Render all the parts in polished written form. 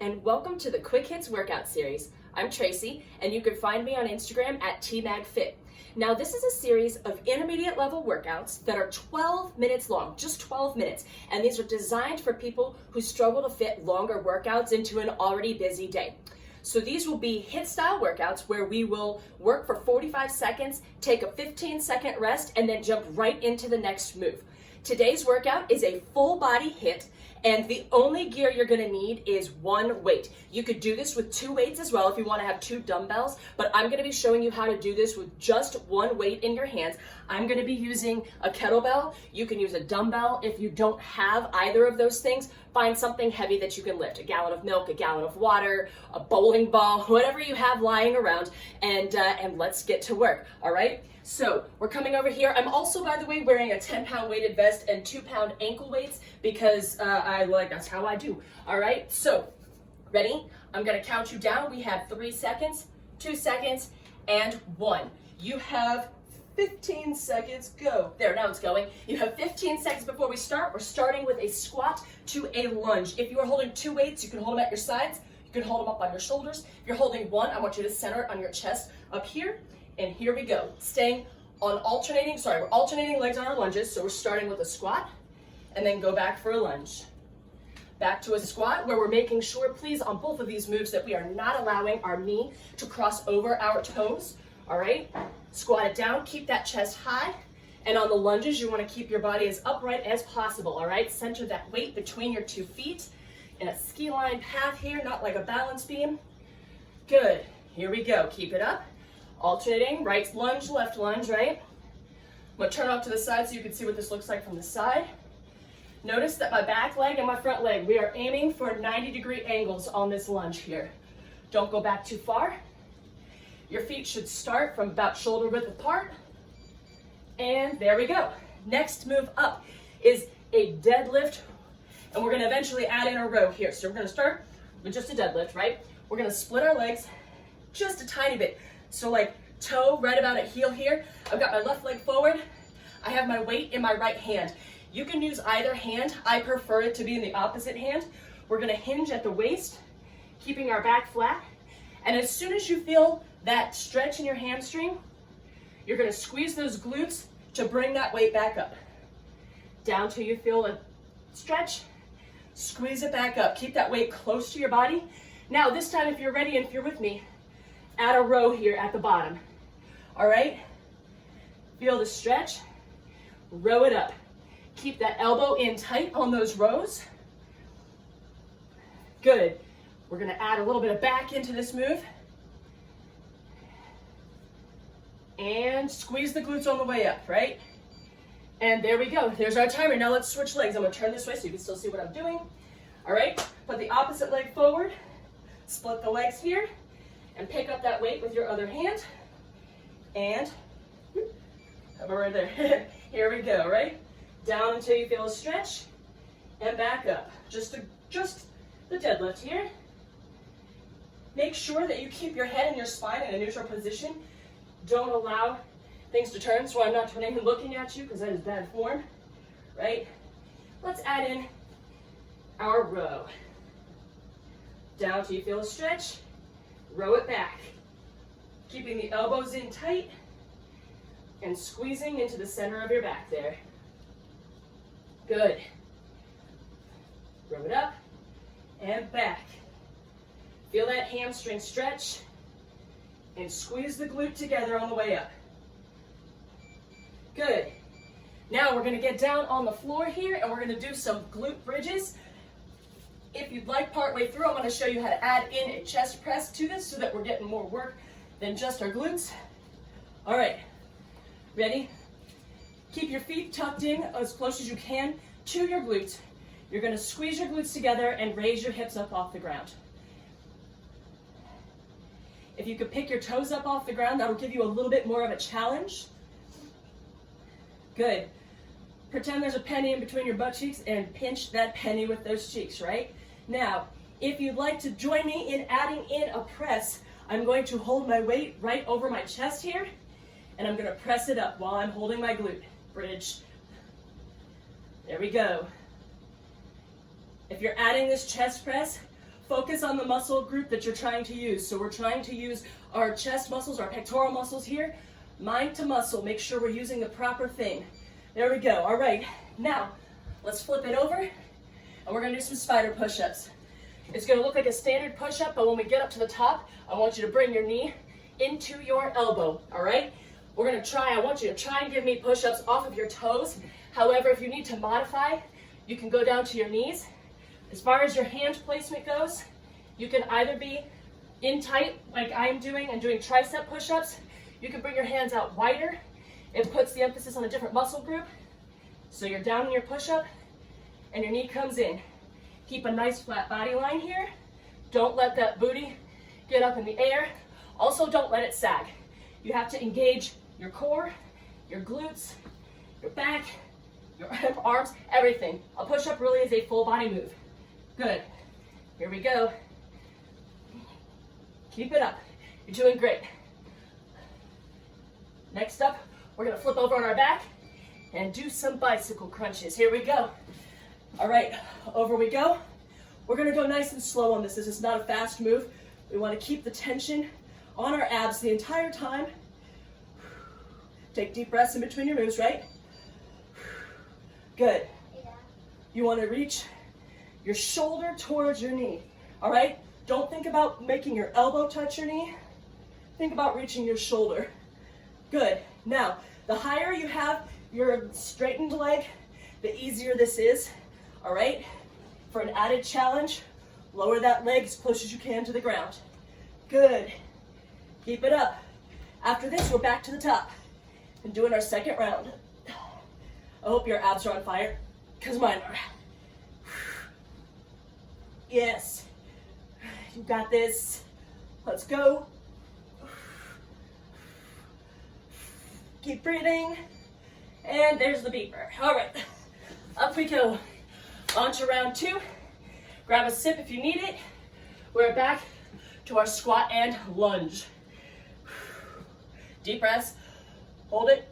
and welcome to the Quick Hits workout series. I'm Tracy, and you can find me on Instagram at tmagfit. Now, this is a series of intermediate level workouts that are 12 minutes long, just 12 minutes, and these are designed for people who struggle to fit longer workouts into an already busy day. So these will be HIIT style workouts where we will work for 45 seconds, take a 15-second rest, and then jump right into the next move. Today's workout is a full body HIIT, and the only gear you're gonna need is one weight. You could do this with two weights as well if you wanna have two dumbbells, but I'm gonna be showing you how to do this with just one weight in your hands. I'm gonna be using a kettlebell. You can use a dumbbell. If you don't have either of those things, find something heavy that you can lift. A gallon of milk, a gallon of water, a bowling ball, whatever you have lying around, and let's get to work, all right? So we're coming over here. I'm also, by the way, wearing a 10-pound weighted vest and 2-pound ankle weights because that's how I do. All right, so ready? I'm gonna count you down. We have 3 seconds, 2 seconds, and 1. You have 15 seconds, go. There, now it's going. You have 15 seconds before we start. We're starting with a squat to a lunge. If you are holding two weights, you can hold them at your sides. You can hold them up on your shoulders. If you're holding one, I want you to center it on your chest up here. And here we go. Staying on we're alternating legs on our lunges. So we're starting with a squat and then go back for a lunge. Back to a squat where we're making sure, please, on both of these moves that we are not allowing our knee to cross over our toes. All right, squat it down, keep that chest high. And on the lunges, you want to keep your body as upright as possible. All right, center that weight between your 2 feet in a ski line path here, not like a balance beam. Good, here we go, keep it up. Alternating, right lunge, left lunge, right? I'm gonna turn off to the side so you can see what this looks like from the side. Notice that my back leg and my front leg, we are aiming for 90-degree angles on this lunge here. Don't go back too far. Your feet should start from about shoulder width apart. And there we go. Next move up is a deadlift, and we're gonna eventually add in a row here. So we're gonna start with just a deadlift, right? We're gonna split our legs just a tiny bit. So like toe right about at heel here. I've got my left leg forward. I have my weight in my right hand. You can use either hand. I prefer it to be in the opposite hand. We're gonna hinge at the waist, keeping our back flat. And as soon as you feel that stretch in your hamstring, you're gonna squeeze those glutes to bring that weight back up. Down till you feel a stretch, squeeze it back up. Keep that weight close to your body. Now this time, if you're ready and if you're with me, add a row here at the bottom. All right? Feel the stretch, row it up. Keep that elbow in tight on those rows. Good. We're gonna add a little bit of back into this move. And squeeze the glutes on the way up, right? And there we go, there's our timer. Now let's switch legs. I'm gonna turn this way so you can still see what I'm doing. All right, put the opposite leg forward, split the legs here, and pick up that weight with your other hand. And over right there. Here we go, right? Down until you feel a stretch, and back up. Just the deadlift here. Make sure that you keep your head and your spine in a neutral position. Don't allow things to turn, so I'm not turning and looking at you because that is bad form, right? Let's add in our row. Down till you feel a stretch, row it back. Keeping the elbows in tight and squeezing into the center of your back there. Good. Row it up and back. Feel that hamstring stretch and squeeze the glute together on the way up. Good. Now we're gonna get down on the floor here and we're gonna do some glute bridges. If you'd like, partway through, I'm gonna show you how to add in a chest press to this so that we're getting more work than just our glutes. All right, ready? Keep your feet tucked in as close as you can to your glutes. You're gonna squeeze your glutes together and raise your hips up off the ground. If you could pick your toes up off the ground, that'll give you a little bit more of a challenge. Good. Pretend there's a penny in between your butt cheeks and pinch that penny with those cheeks, right? Now, if you'd like to join me in adding in a press, I'm going to hold my weight right over my chest here, and I'm gonna press it up while I'm holding my glute bridge. There we go. If you're adding this chest press, focus on the muscle group that you're trying to use. So we're trying to use our chest muscles, our pectoral muscles here. Mind to muscle, make sure we're using the proper thing. There we go. All right, now let's flip it over and we're gonna do some spider push-ups. It's gonna look like a standard push-up, but when we get up to the top, I want you to bring your knee into your elbow, all right? I want you to try and give me push-ups off of your toes. However, if you need to modify, you can go down to your knees. As far as your hand placement goes, you can either be in tight, like I'm doing, and doing tricep push-ups. You can bring your hands out wider. It puts the emphasis on a different muscle group. So you're down in your push-up, and your knee comes in. Keep a nice flat body line here. Don't let that booty get up in the air. Also, don't let it sag. You have to engage your core, your glutes, your back, your arms, everything. A push-up really is a full body move. Good. Here we go. Keep it up. You're doing great. Next up, we're gonna flip over on our back and do some bicycle crunches. Here we go. All right, over we go. We're gonna go nice and slow on this. This is not a fast move. We wanna keep the tension on our abs the entire time. Take deep breaths in between your moves, right? Good. You wanna reach your shoulder towards your knee, all right? Don't think about making your elbow touch your knee. Think about reaching your shoulder. Good. Now, the higher you have your straightened leg, the easier this is, all right? For an added challenge, lower that leg as close as you can to the ground. Good. Keep it up. After this, we're back to the top and doing our second round. I hope your abs are on fire, because mine are. Yes. You got this. Let's go. Keep breathing. And there's the beeper. All right. Up we go. On to round 2. Grab a sip if you need it. We're back to our squat and lunge. Deep breaths. Hold it.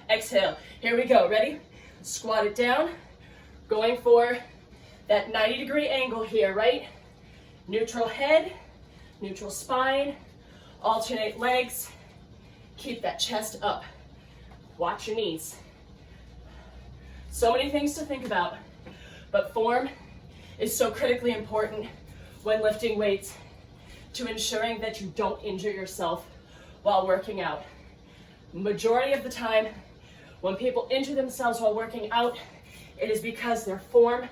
Exhale. Here we go. Ready? Squat it down. Going for that 90-degree angle here, right? Neutral head, neutral spine, alternate legs. Keep that chest up. Watch your knees. So many things to think about, but form is so critically important when lifting weights to ensuring that you don't injure yourself while working out. Majority of the time, when people injure themselves while working out, it is because their form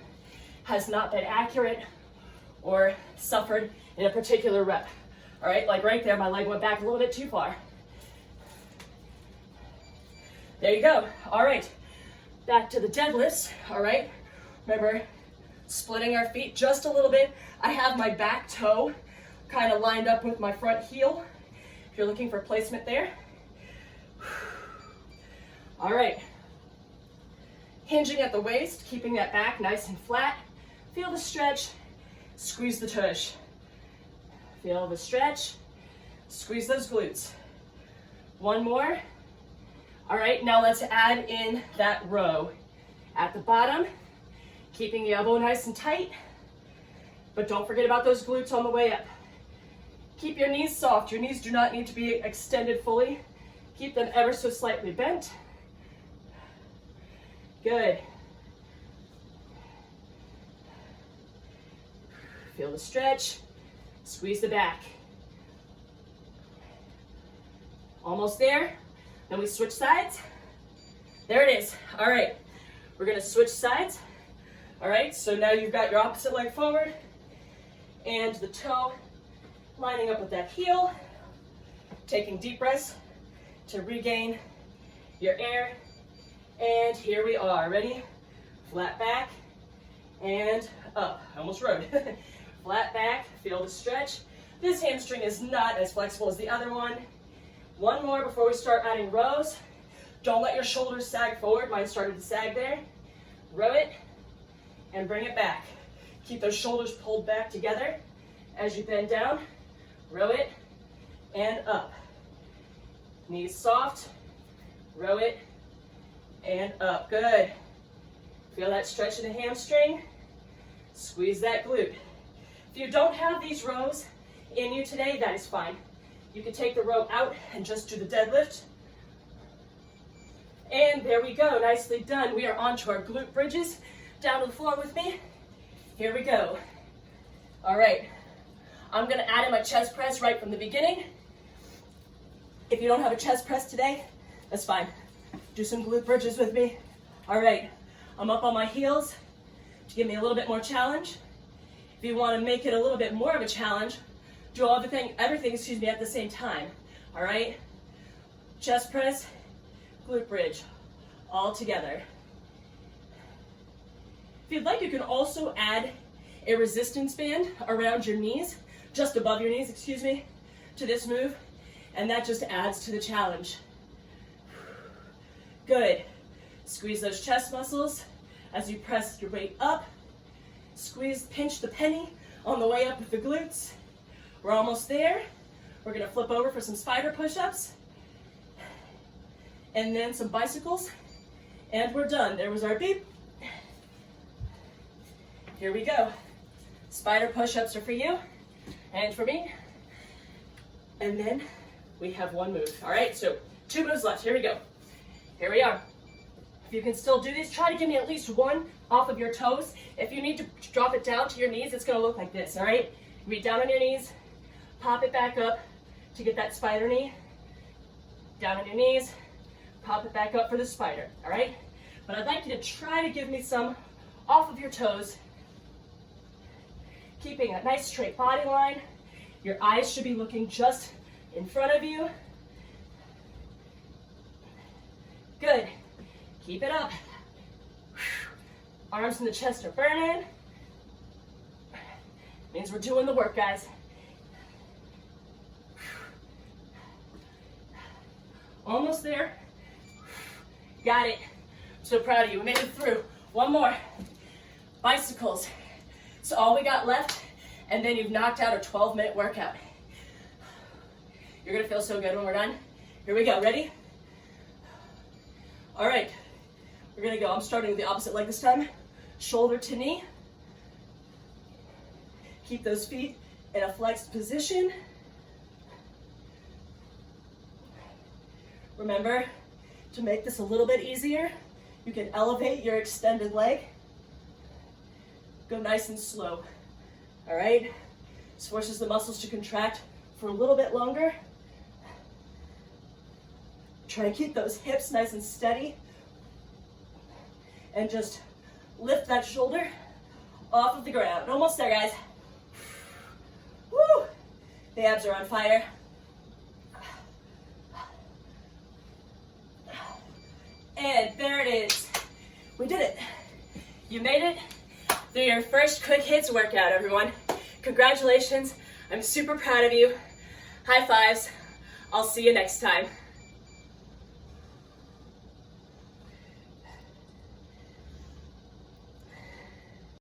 has not been accurate or suffered in a particular rep. All right, like right there, my leg went back a little bit too far. There you go. All right, back to the deadlifts. All right, remember splitting our feet just a little bit. I have my back toe kind of lined up with my front heel. If you're looking for placement there. All right, hinging at the waist, keeping that back nice and flat. Feel the stretch, squeeze the tush. Feel the stretch, squeeze those glutes. One more. All right, now let's add in that row. At the bottom, keeping the elbow nice and tight, but don't forget about those glutes on the way up. Keep your knees soft. Your knees do not need to be extended fully. Keep them ever so slightly bent. Good. Feel the stretch, squeeze the back. Almost there. Then we switch sides. There it is. All right, we're gonna switch sides. All right, so now you've got your opposite leg forward and the toe lining up with that heel. Taking deep breaths to regain your air. And here we are, ready? Flat back and up. I almost rode. Flat back, feel the stretch. This hamstring is not as flexible as the other one. One more before we start adding rows. Don't let your shoulders sag forward. Mine started to sag there. Row it and bring it back. Keep those shoulders pulled back together as you bend down. Row it and up. Knees soft. Row it and up. Good. Feel that stretch in the hamstring. Squeeze that glute. If you don't have these rows in you today, that is fine. You can take the row out and just do the deadlift. And there we go, nicely done. We are on to our glute bridges. Down to the floor with me. Here we go. All right, I'm gonna add in my chest press right from the beginning. If you don't have a chest press today, that's fine. Do some glute bridges with me. All right, I'm up on my heels to give me a little bit more challenge. If you wanna make it a little bit more of a challenge, do everything, at the same time, all right? Chest press, glute bridge, all together. If you'd like, you can also add a resistance band around your knees, just above your knees, to this move, and that just adds to the challenge. Good. Squeeze those chest muscles as you press your weight up. Squeeze, pinch the penny on the way up with the glutes. We're almost there. We're gonna flip over for some spider push-ups, and then some bicycles, and we're done. There was our beep. Here we go. Spider push-ups are for you and for me. And then we have one move. All right, so 2 moves left. Here we go. Here we are. If you can still do these, try to give me at least one off of your toes. If you need to drop it down to your knees, it's gonna look like this, all right? Be down on your knees, pop it back up to get that spider knee. Down on your knees, pop it back up for the spider, all right? But I'd like you to try to give me some off of your toes, keeping a nice straight body line. Your eyes should be looking just in front of you. Good. Keep it up. Arms in the chest are burning. Means we're doing the work, guys. Almost there. Got it. So proud of you. We made it through. One more. Bicycles. So all we got left, and then you've knocked out a 12-minute workout. You're gonna feel so good when we're done. Here we go, ready? All right, we're gonna go. I'm starting with the opposite leg this time. Shoulder to knee. Keep those feet in a flexed position. Remember, to make this a little bit easier, you can elevate your extended leg. Go nice and slow, all right? This forces the muscles to contract for a little bit longer. Try and keep those hips nice and steady. And just lift that shoulder off of the ground. Almost there, guys. Woo! The abs are on fire. And there it is. We did it. You made it through your first quick hits workout, everyone. Congratulations. I'm super proud of you. High fives. I'll see you next time.